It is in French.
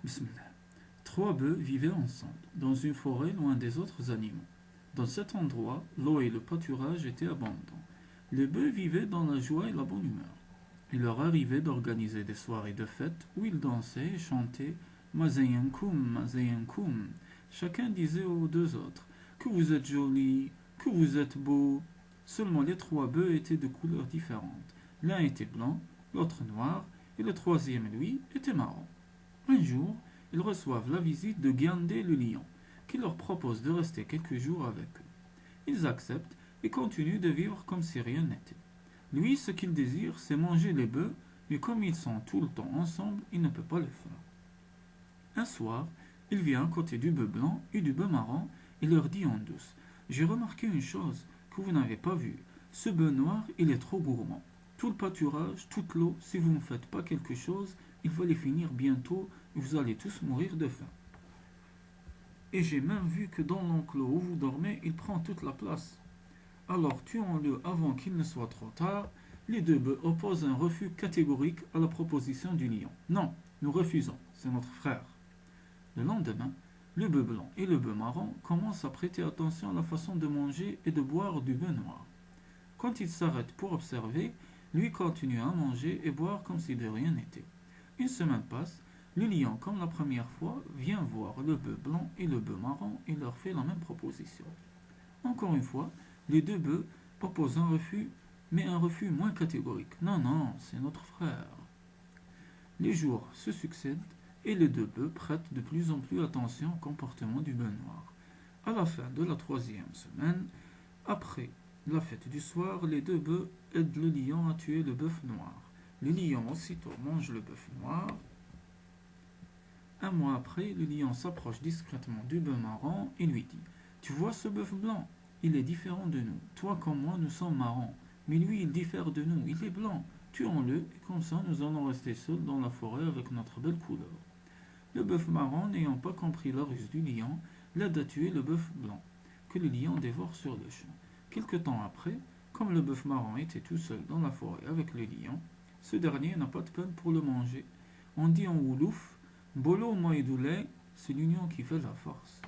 Bismillah. Trois bœufs vivaient ensemble, dans une forêt loin des autres animaux. Dans cet endroit, l'eau et le pâturage étaient abondants. Les bœufs vivaient dans la joie et la bonne humeur. Il leur arrivait d'organiser des soirées de fête où ils dansaient et chantaient Mazayankoum, Mazayankoum. Chacun disait aux deux autres que vous êtes jolis, que vous êtes beaux. Seulement les trois bœufs étaient de couleurs différentes. L'un était blanc, l'autre noir, et le troisième, lui, était marron. Un jour, ils reçoivent la visite de Gandé le lion, qui leur propose de rester quelques jours avec eux. Ils acceptent et continuent de vivre comme si rien n'était. Lui, ce qu'il désire, c'est manger les bœufs, mais comme ils sont tout le temps ensemble, il ne peut pas le faire. Un soir, il vient à côté du bœuf blanc et du bœuf marron et leur dit en douce: J'ai remarqué une chose que vous n'avez pas vue. Ce bœuf noir, il est trop gourmand. Tout le pâturage, toute l'eau, si vous ne faites pas quelque chose, il va les finir bientôt et vous allez tous mourir de faim. Et j'ai même vu que dans l'enclos où vous dormez, il prend toute la place. Alors tuons-le avant qu'il ne soit trop tard. Les deux bœufs opposent un refus catégorique à la proposition du lion. Non, nous refusons, c'est notre frère. Le lendemain, le bœuf blanc et le bœuf marron commencent à prêter attention à la façon de manger et de boire du bœuf noir. Quand il s'arrête pour observer, lui continue à manger et boire comme si de rien n'était. Une semaine passe, le lion, comme la première fois, vient voir le bœuf blanc et le bœuf marron et leur fait la même proposition. Encore une fois, les deux bœufs opposent un refus, mais un refus moins catégorique. Non, non, c'est notre frère. Les jours se succèdent et les deux bœufs prêtent de plus en plus attention au comportement du bœuf noir. À la fin de la troisième semaine, après la fête du soir, les deux bœufs aident le lion à tuer le bœuf noir. Le lion aussitôt mange le bœuf noir. Un mois après, le lion s'approche discrètement du bœuf marron et lui dit: Tu vois ce bœuf blanc? Il est différent de nous. Toi comme moi, nous sommes marrons. Mais lui, il diffère de nous. Il est blanc. Tuons-le, et comme ça, nous allons rester seuls dans la forêt avec notre belle couleur. Le bœuf marron, n'ayant pas compris la ruse du lion, l'aide à tuer le bœuf blanc, que le lion dévore sur le champ. Quelque temps après, comme le bœuf marron était tout seul dans la forêt avec le lion, ce dernier n'a pas de peine pour le manger. On dit en Wolof: Bolo Moedoulé, c'est l'union qui fait la force.